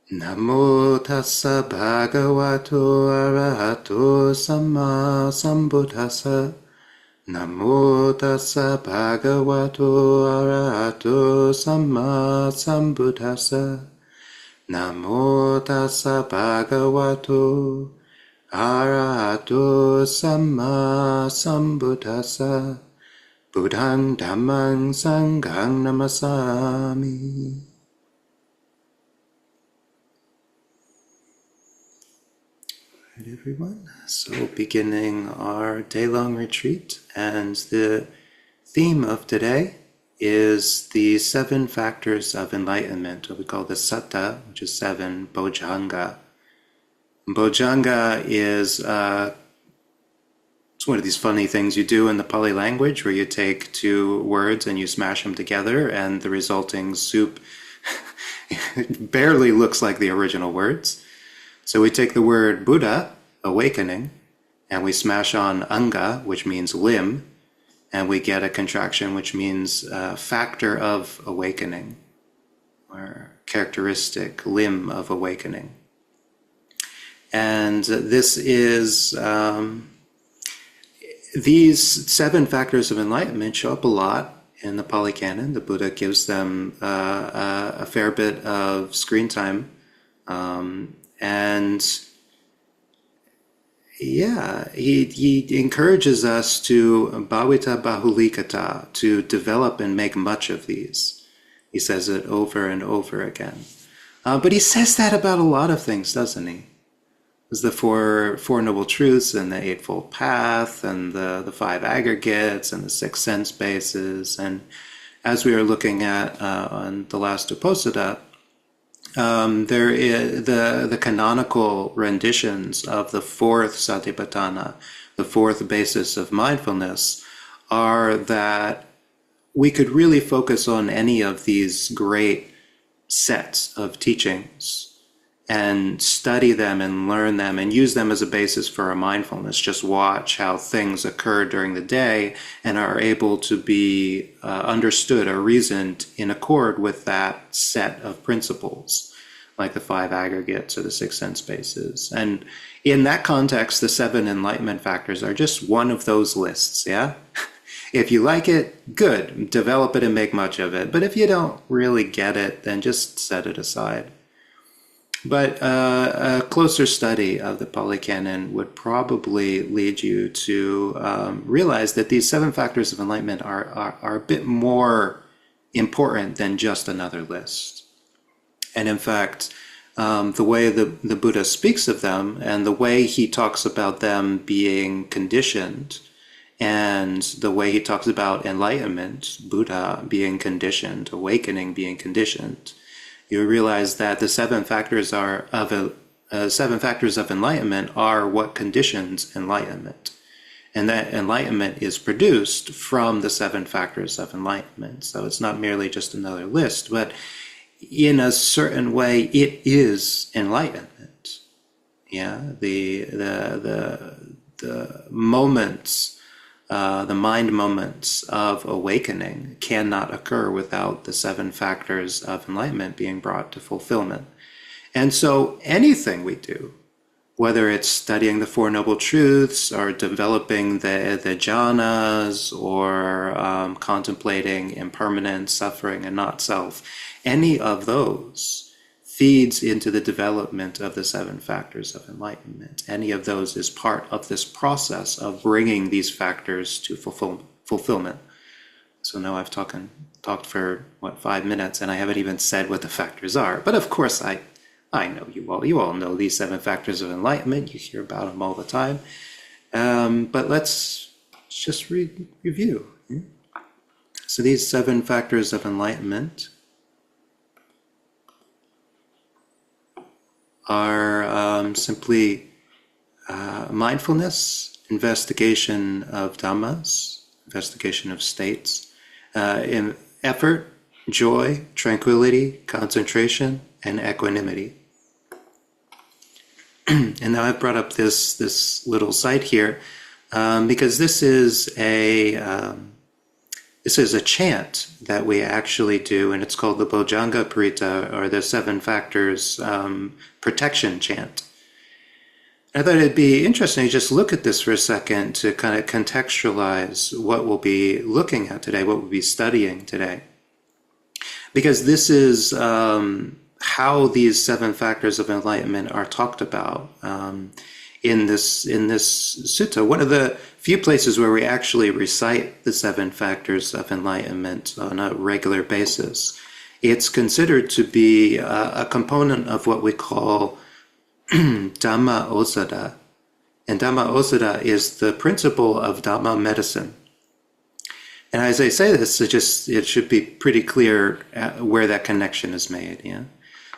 Namo tassa bhagavato arahato samma sambuddhassa. Namo tassa bhagavato arahato samma sambuddhassa. Namo tassa bhagavato arahato samma sambuddhassa. Buddhang dhammang sanghang namasami. All right, everyone. So beginning our day-long retreat, and the theme of today is the 7 factors of enlightenment, what we call the satta, which is 7 bojjhanga. Bojjhanga is it's one of these funny things you do in the Pali language where you take two words and you smash them together, and the resulting soup barely looks like the original words. So we take the word Buddha, awakening, and we smash on anga, which means limb, and we get a contraction which means factor of awakening, or characteristic, limb of awakening. And this is, these 7 factors of enlightenment show up a lot in the Pali Canon. The Buddha gives them a fair bit of screen time. And yeah, he encourages us to bhavita bahulikata, to develop and make much of these. He says it over and over again. But he says that about a lot of things, doesn't he? There's the four noble truths and the eightfold path and the 5 aggregates and the 6 sense bases. And as we are looking at on the last Uposatha, there is the canonical renditions of the 4th Satipatthana, the 4th basis of mindfulness, are that we could really focus on any of these great sets of teachings and study them and learn them and use them as a basis for our mindfulness. Just watch how things occur during the day and are able to be understood or reasoned in accord with that set of principles, like the 5 aggregates or the 6 sense bases. And in that context, the 7 enlightenment factors are just one of those lists, yeah? If you like it, good, develop it and make much of it. But if you don't really get it, then just set it aside. But a closer study of the Pali Canon would probably lead you to realize that these 7 factors of enlightenment are a bit more important than just another list. And in fact, the way the Buddha speaks of them and the way he talks about them being conditioned, and the way he talks about enlightenment, Buddha being conditioned, awakening being conditioned, you realize that the 7 factors of enlightenment are what conditions enlightenment, and that enlightenment is produced from the 7 factors of enlightenment. So it's not merely just another list, but in a certain way, it is enlightenment. Yeah, the moments. The mind moments of awakening cannot occur without the 7 factors of enlightenment being brought to fulfillment. And so anything we do, whether it's studying the 4 noble truths or developing the jhanas or contemplating impermanence, suffering, and not self, any of those feeds into the development of the 7 factors of enlightenment. Any of those is part of this process of bringing these factors to fulfillment. So now I've talked for, 5 minutes, and I haven't even said what the factors are. But of course, I know you all know these 7 factors of enlightenment. You hear about them all the time. But let's just review. So these 7 factors of enlightenment are simply mindfulness, investigation of dhammas, investigation of states, in effort, joy, tranquility, concentration, and equanimity. And now I've brought up this little site here because this is This is a chant that we actually do, and it's called the Bojjhanga Parita, or the Seven Factors Protection Chant. I thought it'd be interesting to just look at this for a second to kind of contextualize what we'll be looking at today, what we'll be studying today. Because this is how these seven factors of enlightenment are talked about in this sutta. One of the few places where we actually recite the seven factors of enlightenment on a regular basis. It's considered to be a component of what we call Dhamma Osada. And Dhamma Osada is the principle of Dhamma medicine. And as I say this, it should be pretty clear where that connection is made. Yeah.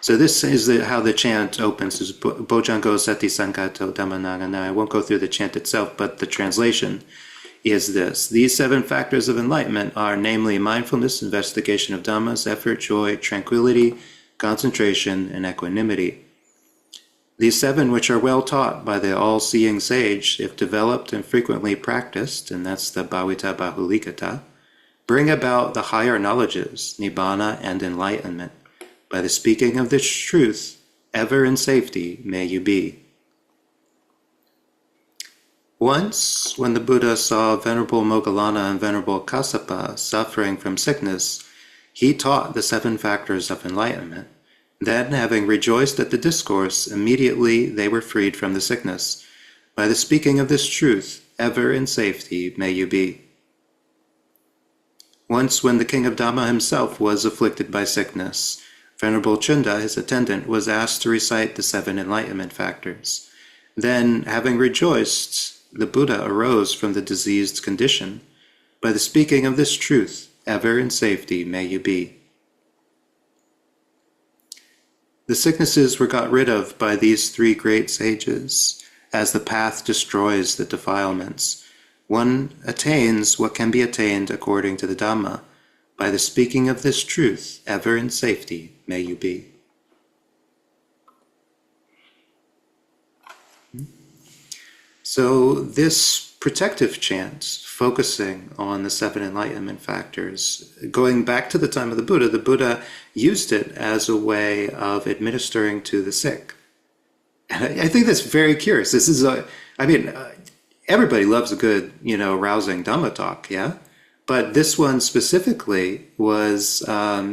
So this is how the chant opens: is Bojjhango Sati Sankato Dhammananga. Now I won't go through the chant itself, but the translation is this: these seven factors of enlightenment are, namely, mindfulness, investigation of dhammas, effort, joy, tranquility, concentration, and equanimity. These seven, which are well taught by the all-seeing sage, if developed and frequently practiced, and that's the Bhavita Bahulikata, bring about the higher knowledges, nibbana and enlightenment. By the speaking of this truth, ever in safety may you be. Once, when the Buddha saw Venerable Moggallana and Venerable Kassapa suffering from sickness, he taught the seven factors of enlightenment. Then, having rejoiced at the discourse, immediately they were freed from the sickness. By the speaking of this truth, ever in safety may you be. Once, when the king of Dhamma himself was afflicted by sickness, Venerable Chunda, his attendant, was asked to recite the seven enlightenment factors. Then, having rejoiced, the Buddha arose from the diseased condition. By the speaking of this truth, ever in safety may you be. The sicknesses were got rid of by these three great sages, as the path destroys the defilements. One attains what can be attained according to the Dhamma. By the speaking of this truth, ever in safety may you be. So this protective chant, focusing on the seven enlightenment factors, going back to the time of the Buddha used it as a way of administering to the sick. And I think that's very curious. This is everybody loves a good, rousing Dhamma talk, yeah? But this one specifically was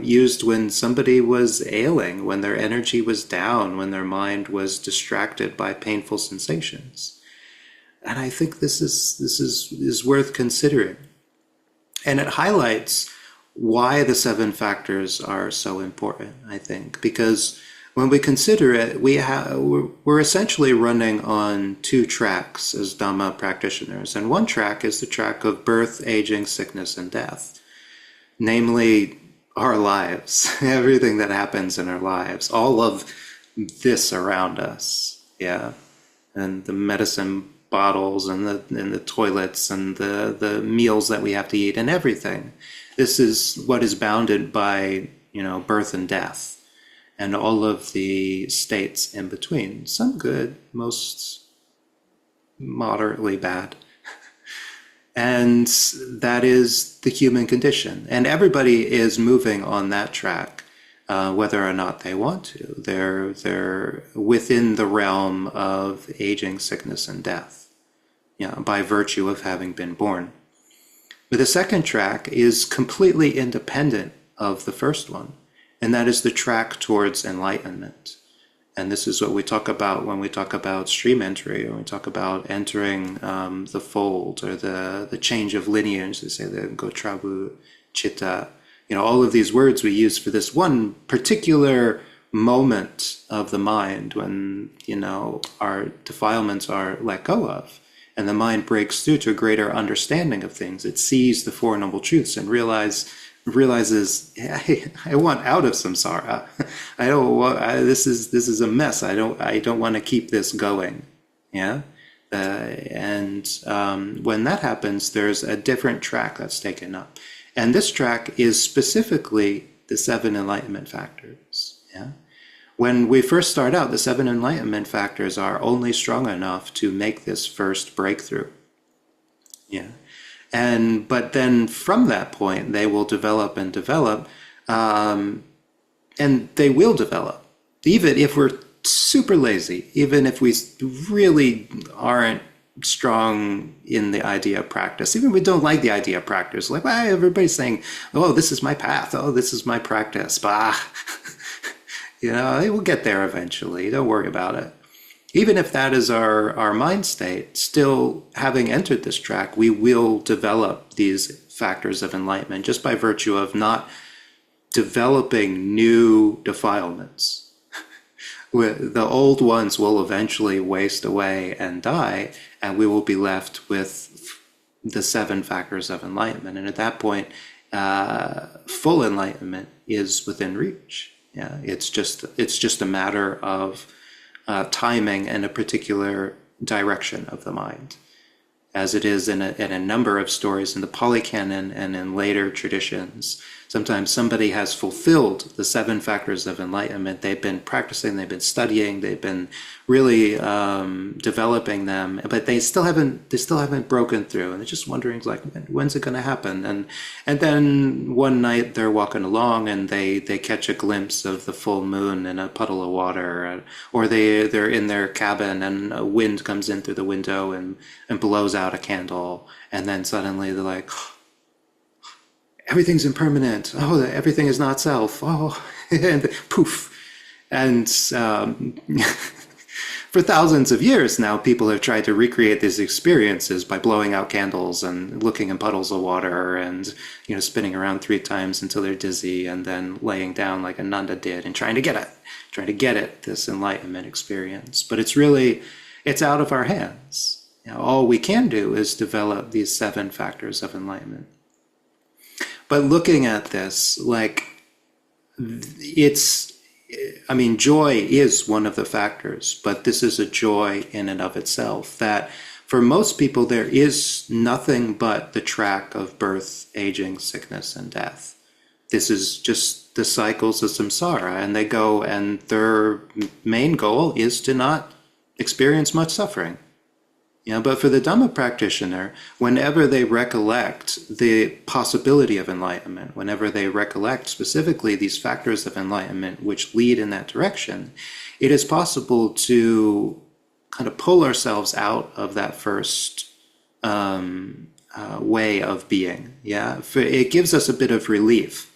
used when somebody was ailing, when their energy was down, when their mind was distracted by painful sensations. And I think this is worth considering. And it highlights why the seven factors are so important, I think, because when we consider it, we're essentially running on two tracks as Dhamma practitioners. And one track is the track of birth, aging, sickness, and death. Namely, our lives, everything that happens in our lives, all of this around us, yeah? And the medicine bottles and the toilets and the meals that we have to eat and everything. This is what is bounded by, birth and death and all of the states in between. Some good, most moderately bad. And that is the human condition. And everybody is moving on that track, whether or not they want to. They're within the realm of aging, sickness, and death, by virtue of having been born. But the second track is completely independent of the first one, and that is the track towards enlightenment. And this is what we talk about when we talk about stream entry, or when we talk about entering the fold, or the change of lineage. They say the gotrabu chitta. All of these words we use for this one particular moment of the mind when, our defilements are let go of. And the mind breaks through to a greater understanding of things. It sees the Four Noble Truths and realizes, hey, I want out of samsara. I don't want. This is a mess. I don't want to keep this going. Yeah, and when that happens, there's a different track that's taken up, and this track is specifically the seven enlightenment factors. Yeah. When we first start out, the seven enlightenment factors are only strong enough to make this first breakthrough. Yeah. But then from that point, they will develop and develop, and they will develop. Even if we're super lazy, even if we really aren't strong in the idea of practice, even if we don't like the idea of practice, like, well, everybody's saying, oh, this is my path, oh, this is my practice, bah. We'll get there eventually, don't worry about it. Even if that is our mind state, still having entered this track, we will develop these factors of enlightenment just by virtue of not developing new defilements. The old ones will eventually waste away and die, and we will be left with the seven factors of enlightenment. And at that point, full enlightenment is within reach. Yeah, it's just a matter of timing and a particular direction of the mind, as it is in a number of stories in the Pali Canon and in later traditions. Sometimes somebody has fulfilled the seven factors of enlightenment. They've been practicing, they've been studying, they've been really developing them, but they still haven't broken through, and they're just wondering, like, when's it going to happen? And then one night they're walking along and they catch a glimpse of the full moon in a puddle of water, or they're in their cabin and a wind comes in through the window and blows out a candle, and then suddenly they're like, everything's impermanent. Oh, everything is not self. Oh, and poof. And for thousands of years now, people have tried to recreate these experiences by blowing out candles and looking in puddles of water and, spinning around 3 times until they're dizzy, and then laying down like Ananda did and trying to get it, this enlightenment experience. But it's out of our hands. All we can do is develop these 7 factors of enlightenment. But looking at this, joy is one of the factors, but this is a joy in and of itself, that for most people there is nothing but the track of birth, aging, sickness, and death. This is just the cycles of samsara, and they go, and their main goal is to not experience much suffering. But for the Dhamma practitioner, whenever they recollect the possibility of enlightenment, whenever they recollect specifically these factors of enlightenment which lead in that direction, it is possible to kind of pull ourselves out of that first way of being. It gives us a bit of relief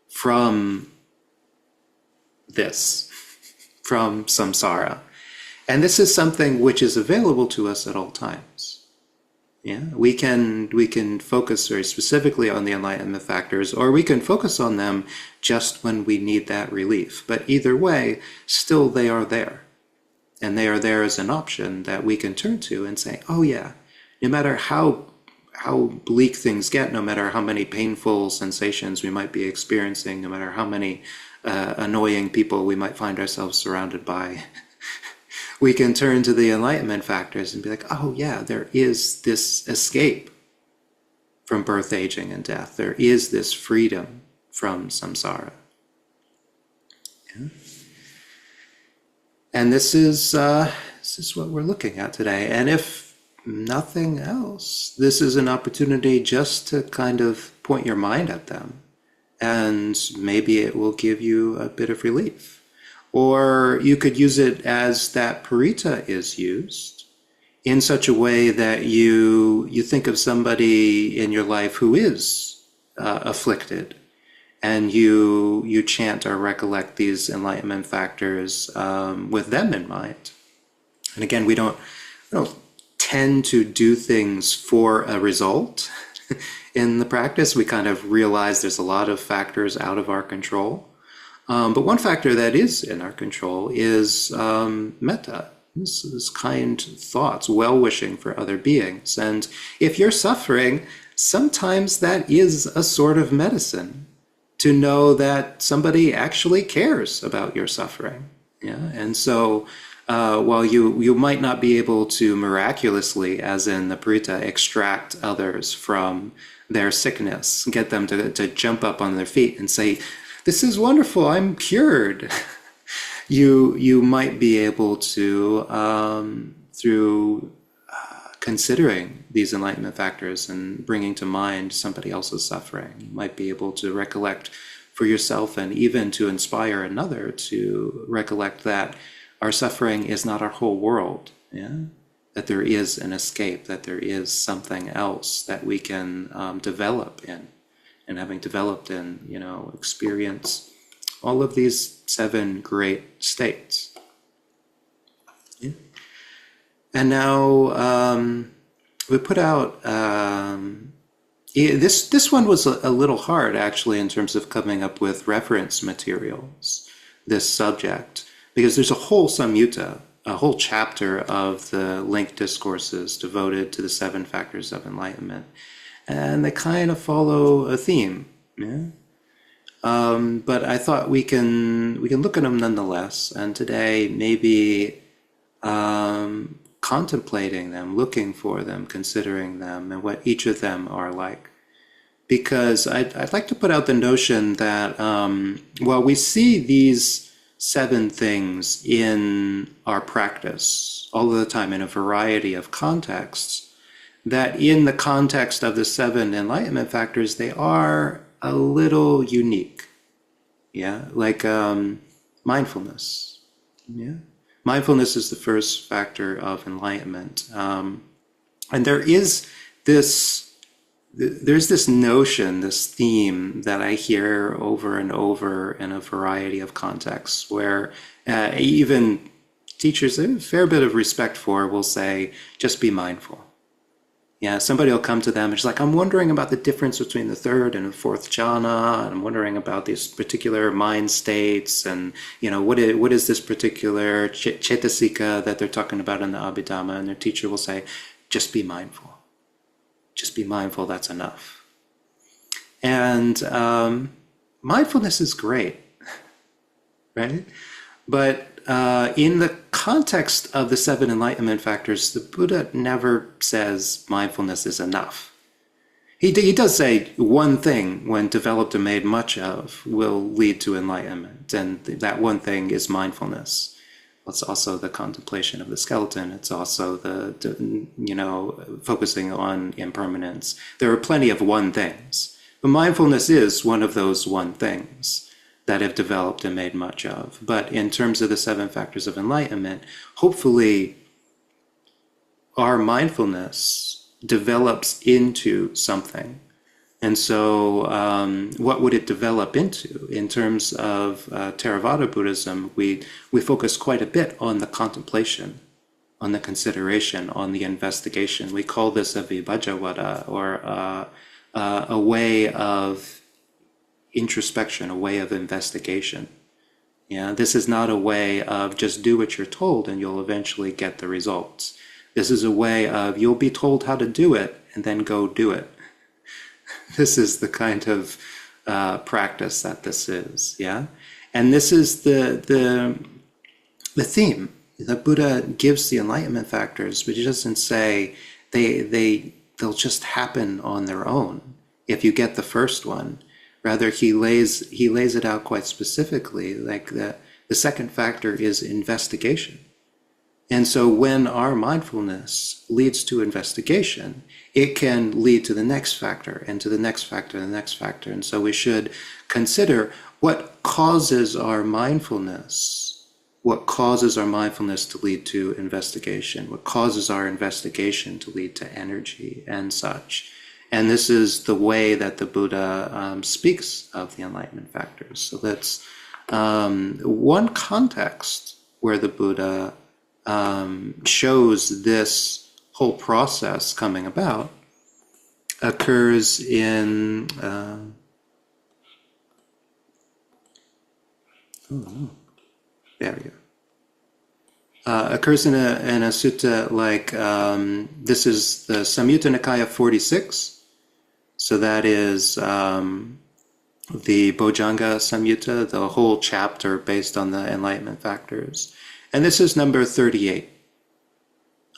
from this, from samsara. And this is something which is available to us at all times. We can focus very specifically on the enlightenment factors, or we can focus on them just when we need that relief. But either way, still they are there. And they are there as an option that we can turn to and say, oh yeah, no matter how bleak things get, no matter how many painful sensations we might be experiencing, no matter how many annoying people we might find ourselves surrounded by, we can turn to the enlightenment factors and be like, oh yeah, there is this escape from birth, aging, and death. There is this freedom from samsara. And this is what we're looking at today. And if nothing else, this is an opportunity just to kind of point your mind at them, and maybe it will give you a bit of relief. Or you could use it as that parita is used, in such a way that you think of somebody in your life who is afflicted, and you chant or recollect these enlightenment factors with them in mind. And again, we don't tend to do things for a result in the practice. We kind of realize there's a lot of factors out of our control. But one factor that is in our control is metta. This is kind thoughts, well-wishing for other beings. And if you're suffering, sometimes that is a sort of medicine, to know that somebody actually cares about your suffering. And so while you might not be able to miraculously, as in the parita, extract others from their sickness, get them to jump up on their feet and say, this is wonderful, I'm cured. You might be able to, through considering these enlightenment factors and bringing to mind somebody else's suffering. You might be able to recollect for yourself and even to inspire another to recollect that our suffering is not our whole world, yeah? That there is an escape, that there is something else that we can develop in. And having developed in, experience all of these 7 great states. Yeah. And now we put out, this one was a little hard actually in terms of coming up with reference materials, this subject, because there's a whole samyutta, a whole chapter of the linked discourses devoted to the 7 factors of enlightenment. And they kind of follow a theme, yeah? But I thought we can look at them nonetheless, and today maybe contemplating them, looking for them, considering them, and what each of them are like. Because I'd like to put out the notion that while we see these 7 things in our practice all of the time in a variety of contexts, that in the context of the 7 enlightenment factors, they are a little unique. Yeah, like mindfulness. Yeah, mindfulness is the first factor of enlightenment, and there's this notion, this theme that I hear over and over in a variety of contexts, where even teachers, a fair bit of respect for, will say, just be mindful. Yeah, somebody will come to them and she's like, I'm wondering about the difference between the 3rd and the 4th jhana, and I'm wondering about these particular mind states, and what is this particular cetasika that they're talking about in the Abhidhamma, and their teacher will say, just be mindful. Just be mindful, that's enough. And mindfulness is great, right? But in the context of the 7 enlightenment factors, the Buddha never says mindfulness is enough. He does say one thing, when developed and made much of, will lead to enlightenment, and that one thing is mindfulness. It's also the contemplation of the skeleton. It's also the focusing on impermanence. There are plenty of one things, but mindfulness is one of those one things that have developed and made much of. But in terms of the 7 factors of enlightenment, hopefully our mindfulness develops into something. And so what would it develop into? In terms of Theravada Buddhism, we focus quite a bit on the contemplation, on the consideration, on the investigation. We call this a vibhajavada, or a way of introspection, a way of investigation. Yeah, this is not a way of just do what you're told and you'll eventually get the results. This is a way of you'll be told how to do it and then go do it. This is the kind of practice that this is, yeah? And this is the theme. The Buddha gives the enlightenment factors, but he doesn't say they'll just happen on their own if you get the first one. Rather, he lays it out quite specifically, like the 2nd factor is investigation. And so when our mindfulness leads to investigation, it can lead to the next factor, and to the next factor, and the next factor. And so we should consider what causes our mindfulness to lead to investigation, what causes our investigation to lead to energy and such. And this is the way that the Buddha speaks of the enlightenment factors. So that's one context where the Buddha shows this whole process coming about occurs in there we go. Occurs in a sutta like this is the Samyutta Nikaya 46. So that is the Bojjhanga Samyutta, the whole chapter based on the enlightenment factors. And this is number 38.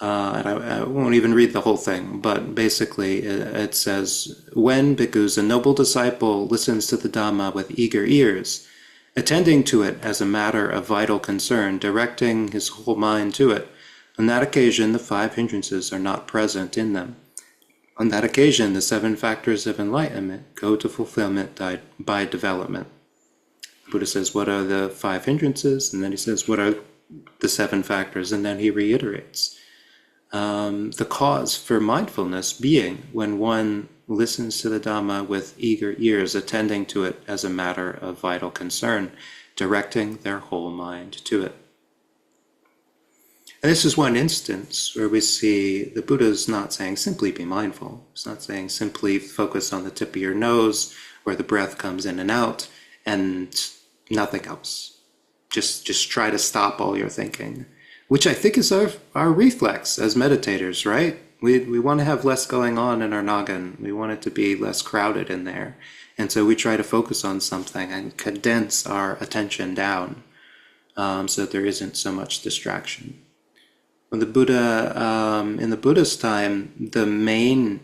And I won't even read the whole thing, but basically it says, when, bhikkhus, a noble disciple listens to the Dhamma with eager ears, attending to it as a matter of vital concern, directing his whole mind to it, On that occasion, the five hindrances are not present in them. On that occasion, the seven factors of enlightenment go to fulfillment by development. The Buddha says, what are the five hindrances? And then he says, what are the seven factors? And then he reiterates the cause for mindfulness being when one listens to the Dhamma with eager ears, attending to it as a matter of vital concern, directing their whole mind to it. And this is one instance where we see the Buddha is not saying simply be mindful. It's not saying simply focus on the tip of your nose where the breath comes in and out and nothing else. Just try to stop all your thinking, which I think is our reflex as meditators, right? We want to have less going on in our noggin. We want it to be less crowded in there. And so we try to focus on something and condense our attention down so that there isn't so much distraction. When the Buddha, in the Buddha's time, the main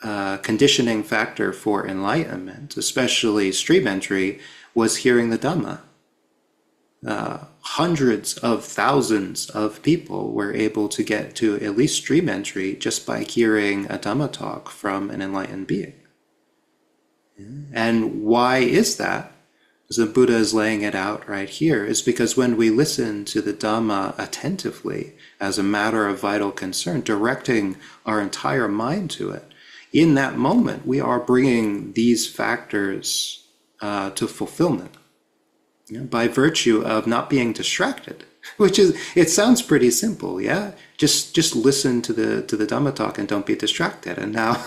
conditioning factor for enlightenment, especially stream entry, was hearing the Dhamma. Hundreds of thousands of people were able to get to at least stream entry just by hearing a Dhamma talk from an enlightened being. And why is that? As the Buddha is laying it out right here, is because when we listen to the Dhamma attentively as a matter of vital concern, directing our entire mind to it, in that moment we are bringing these factors to fulfillment. By virtue of not being distracted, which is, it sounds pretty simple, yeah? Just listen to the Dhamma talk and don't be distracted. And now,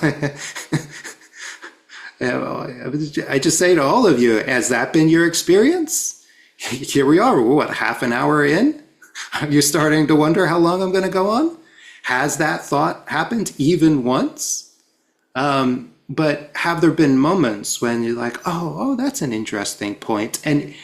I just say to all of you, has that been your experience? Here we are, what, half an hour in? Are you starting to wonder how long I'm going to go on? Has that thought happened even once? But have there been moments when you're like, oh, that's an interesting point. And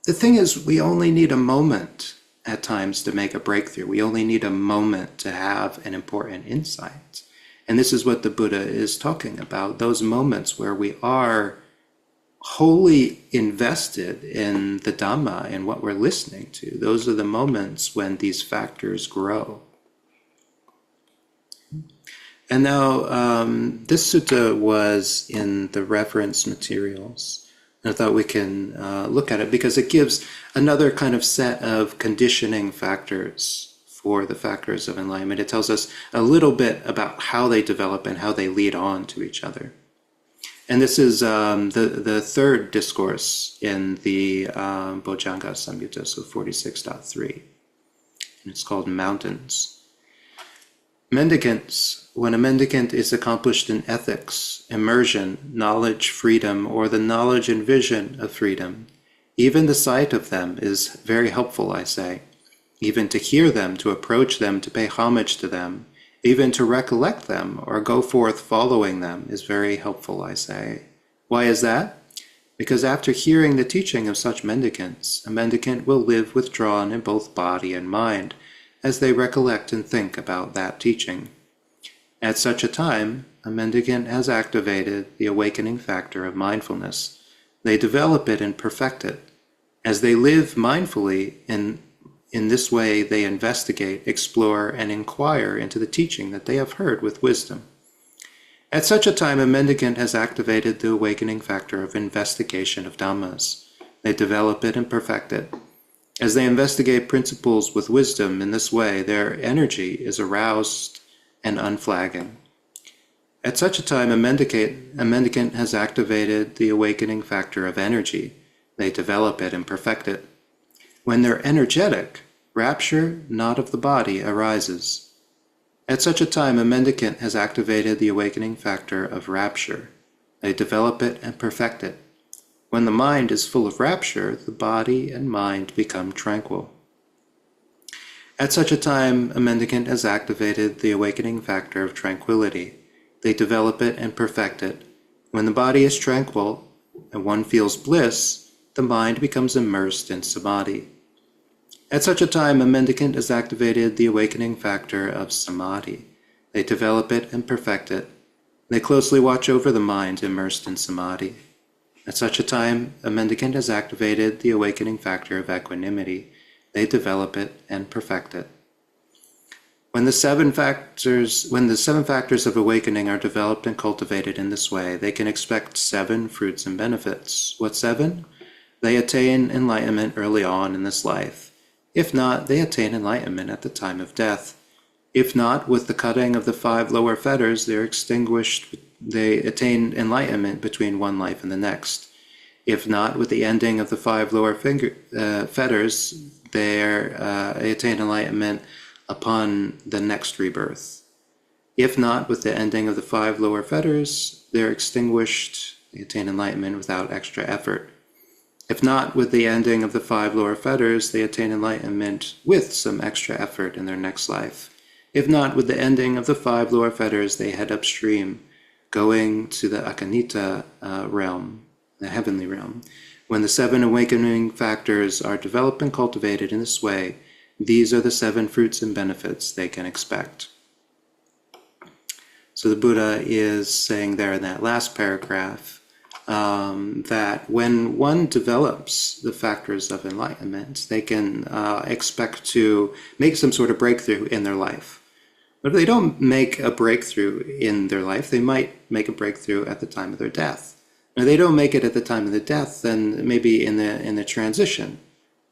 the thing is, we only need a moment at times to make a breakthrough. We only need a moment to have an important insight. And this is what the Buddha is talking about, those moments where we are wholly invested in the Dhamma and what we're listening to. Those are the moments when these factors grow. And now, this sutta was in the reference materials. I thought we can look at it because it gives another kind of set of conditioning factors for the factors of enlightenment. It tells us a little bit about how they develop and how they lead on to each other. And this is the third discourse in the Bojjhanga Samyutta, so 46.3. And it's called Mountains. Mendicants, when a mendicant is accomplished in ethics, immersion, knowledge, freedom, or the knowledge and vision of freedom, even the sight of them is very helpful, I say. Even to hear them, to approach them, to pay homage to them, even to recollect them or go forth following them is very helpful, I say. Why is that? Because after hearing the teaching of such mendicants, a mendicant will live withdrawn in both body and mind, as they recollect and think about that teaching. At such a time, a mendicant has activated the awakening factor of mindfulness. They develop it and perfect it. As they live mindfully, in this way they investigate, explore, and inquire into the teaching that they have heard with wisdom. At such a time, a mendicant has activated the awakening factor of investigation of Dhammas. They develop it and perfect it. As they investigate principles with wisdom in this way, their energy is aroused and unflagging. At such a time, a mendicant has activated the awakening factor of energy. They develop it and perfect it. When they're energetic, rapture, not of the body, arises. At such a time, a mendicant has activated the awakening factor of rapture. They develop it and perfect it. When the mind is full of rapture, the body and mind become tranquil. At such a time, a mendicant has activated the awakening factor of tranquility. They develop it and perfect it. When the body is tranquil and one feels bliss, the mind becomes immersed in samadhi. At such a time, a mendicant has activated the awakening factor of samadhi. They develop it and perfect it. They closely watch over the mind immersed in samadhi. At such a time, a mendicant has activated the awakening factor of equanimity. They develop it and perfect it. When the seven factors of awakening are developed and cultivated in this way, they can expect 7 fruits and benefits. What 7? They attain enlightenment early on in this life. If not, they attain enlightenment at the time of death. If not, with the cutting of the 5 lower fetters, they're extinguished. They attain enlightenment between one life and the next. If not, with the ending of the 5 lower fetters, they attain enlightenment upon the next rebirth. If not, with the ending of the 5 lower fetters, they're extinguished. They attain enlightenment without extra effort. If not, with the ending of the 5 lower fetters, they attain enlightenment with some extra effort in their next life. If not, with the ending of the 5 lower fetters, they head upstream, going to the Akanita realm, the heavenly realm. When the 7 awakening factors are developed and cultivated in this way, these are the 7 fruits and benefits they can expect. So the Buddha is saying there in that last paragraph that when one develops the factors of enlightenment, they can expect to make some sort of breakthrough in their life. But if they don't make a breakthrough in their life, they might make a breakthrough at the time of their death. And if they don't make it at the time of the death, then maybe in the transition,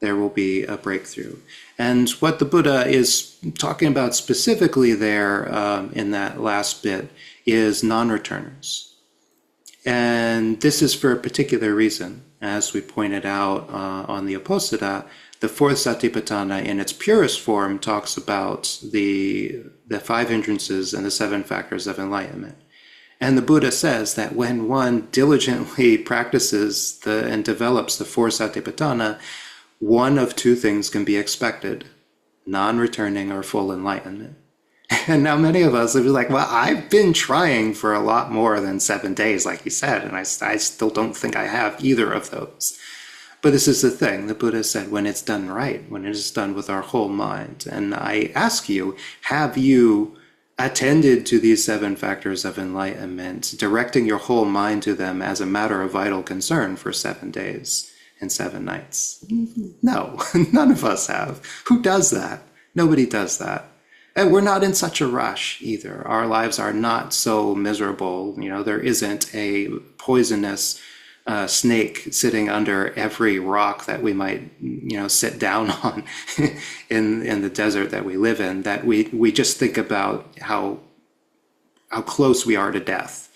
there will be a breakthrough. And what the Buddha is talking about specifically there in that last bit is non-returners. And this is for a particular reason. As we pointed out on the Uposatha, the 4th Satipatthana in its purest form talks about the 5 hindrances and the 7 factors of enlightenment. And the Buddha says that when one diligently practices and develops the 4 Satipatthana, one of 2 things can be expected: non-returning or full enlightenment. And now many of us will be like, well, I've been trying for a lot more than 7 days, like you said, and I still don't think I have either of those. But this is the thing, the Buddha said, when it's done right, when it is done with our whole mind. And I ask you, have you attended to these 7 factors of enlightenment, directing your whole mind to them as a matter of vital concern for 7 days and 7 nights? No, none of us have. Who does that? Nobody does that. And we're not in such a rush either. Our lives are not so miserable. There isn't a poisonous snake sitting under every rock that we might, sit down on in the desert that we live in, that we just think about how close we are to death,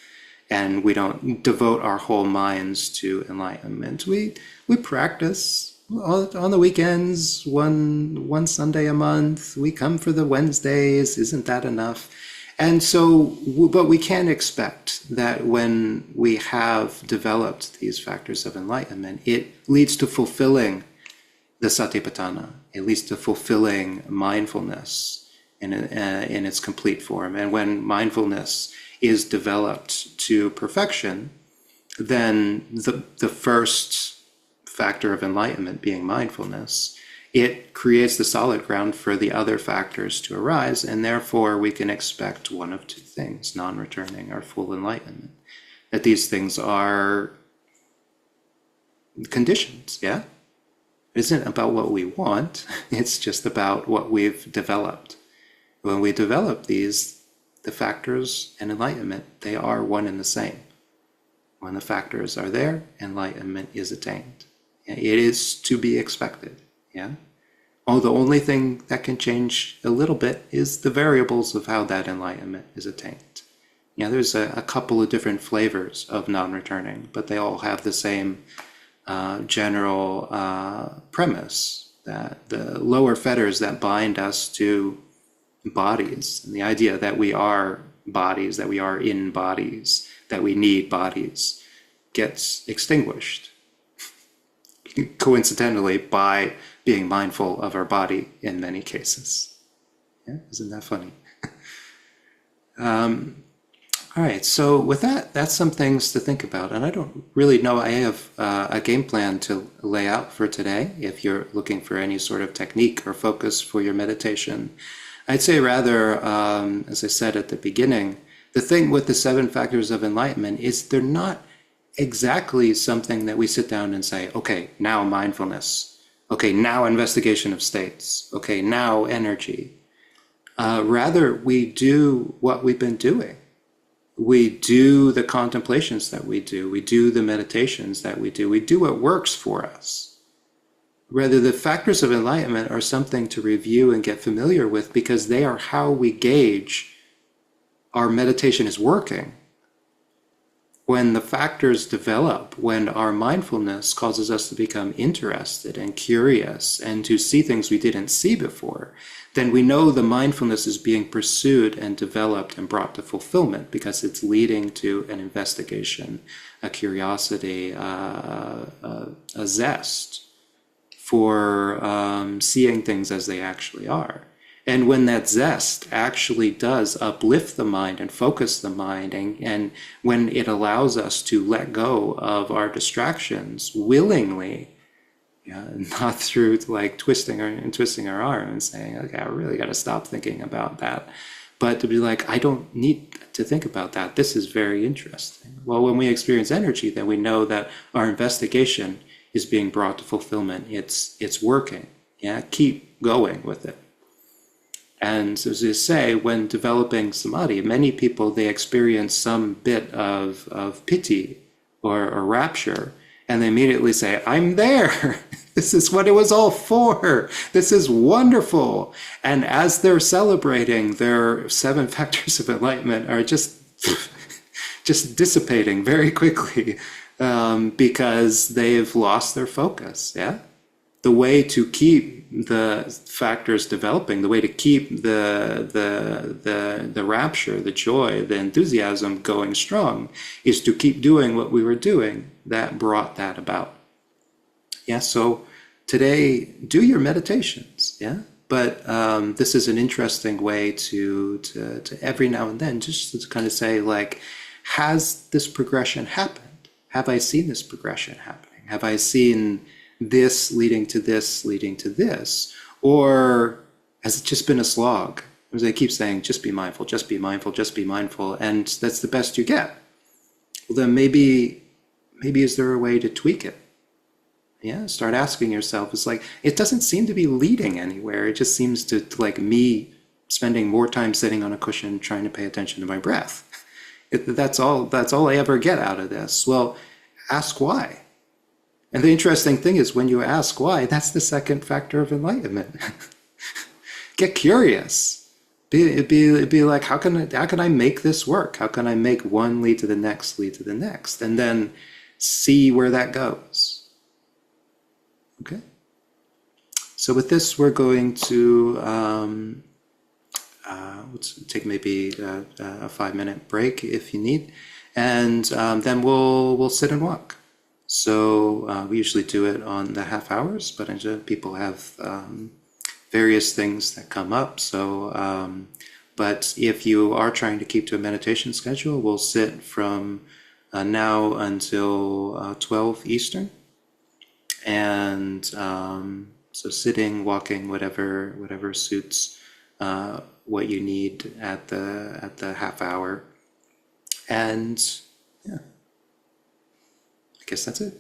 and we don't devote our whole minds to enlightenment. We practice on the weekends, one Sunday a month. We come for the Wednesdays. Isn't that enough? And so, but we can expect that when we have developed these factors of enlightenment, it leads to fulfilling the Satipatthana. It leads to fulfilling mindfulness in its complete form. And when mindfulness is developed to perfection, then the first factor of enlightenment, being mindfulness, it creates the solid ground for the other factors to arise, and therefore we can expect one of 2 things: non-returning or full enlightenment. That these things are conditions, yeah? It isn't about what we want, it's just about what we've developed. When we develop these, the factors and enlightenment, they are one and the same. When the factors are there, enlightenment is attained. It is to be expected, yeah? Oh, the only thing that can change a little bit is the variables of how that enlightenment is attained. There's a couple of different flavors of non-returning, but they all have the same general premise, that the lower fetters that bind us to bodies, and the idea that we are bodies, that we are in bodies, that we need bodies, gets extinguished coincidentally by being mindful of our body in many cases. Yeah, isn't that funny? All right, so with that, that's some things to think about. And I don't really know, I have a game plan to lay out for today. If you're looking for any sort of technique or focus for your meditation, I'd say rather, as I said at the beginning, the thing with the 7 factors of enlightenment is they're not exactly something that we sit down and say, okay, now mindfulness. Okay, now investigation of states. Okay, now energy. Rather, we do what we've been doing. We do the contemplations that we do. We do the meditations that we do. We do what works for us. Rather, the factors of enlightenment are something to review and get familiar with because they are how we gauge our meditation is working. When the factors develop, when our mindfulness causes us to become interested and curious and to see things we didn't see before, then we know the mindfulness is being pursued and developed and brought to fulfillment because it's leading to an investigation, a curiosity, a zest for seeing things as they actually are. And when that zest actually does uplift the mind and focus the mind, and when it allows us to let go of our distractions willingly, not through like twisting our arm and saying, okay, I really got to stop thinking about that, but to be like, I don't need to think about that. This is very interesting. Well, when we experience energy, then we know that our investigation is being brought to fulfillment. It's working. Yeah, keep going with it. And as you say, when developing samadhi, many people, they experience some bit of piti or rapture, and they immediately say, I'm there. This is what it was all for. This is wonderful. And as they're celebrating, their 7 factors of enlightenment are just dissipating very quickly because they've lost their focus. Yeah. The way to keep the factors developing, the way to keep the rapture, the joy, the enthusiasm going strong is to keep doing what we were doing that brought that about. Yeah, so today, do your meditations, yeah? But this is an interesting way to every now and then just to kind of say, like, has this progression happened? Have I seen this progression happening? Have I seen this leading to this, leading to this? Or has it just been a slog? As I keep saying, just be mindful, just be mindful, just be mindful, and that's the best you get. Well, then maybe is there a way to tweak it? Yeah, start asking yourself. It's like, it doesn't seem to be leading anywhere. It just seems to like me spending more time sitting on a cushion trying to pay attention to my breath. That's all I ever get out of this. Well, ask why. And the interesting thing is when you ask why, that's the 2nd factor of enlightenment. Get curious. Be like, how can I make this work? How can I make one lead to the next, lead to the next? And then see where that goes. Okay? So with this, we're going to let's take maybe a 5-minute break if you need. And then we'll sit and walk. So we usually do it on the half hours, but people have various things that come up. So, but if you are trying to keep to a meditation schedule, we'll sit from now until 12 Eastern. And so sitting, walking, whatever suits what you need at the half hour. And yeah. I guess that's it.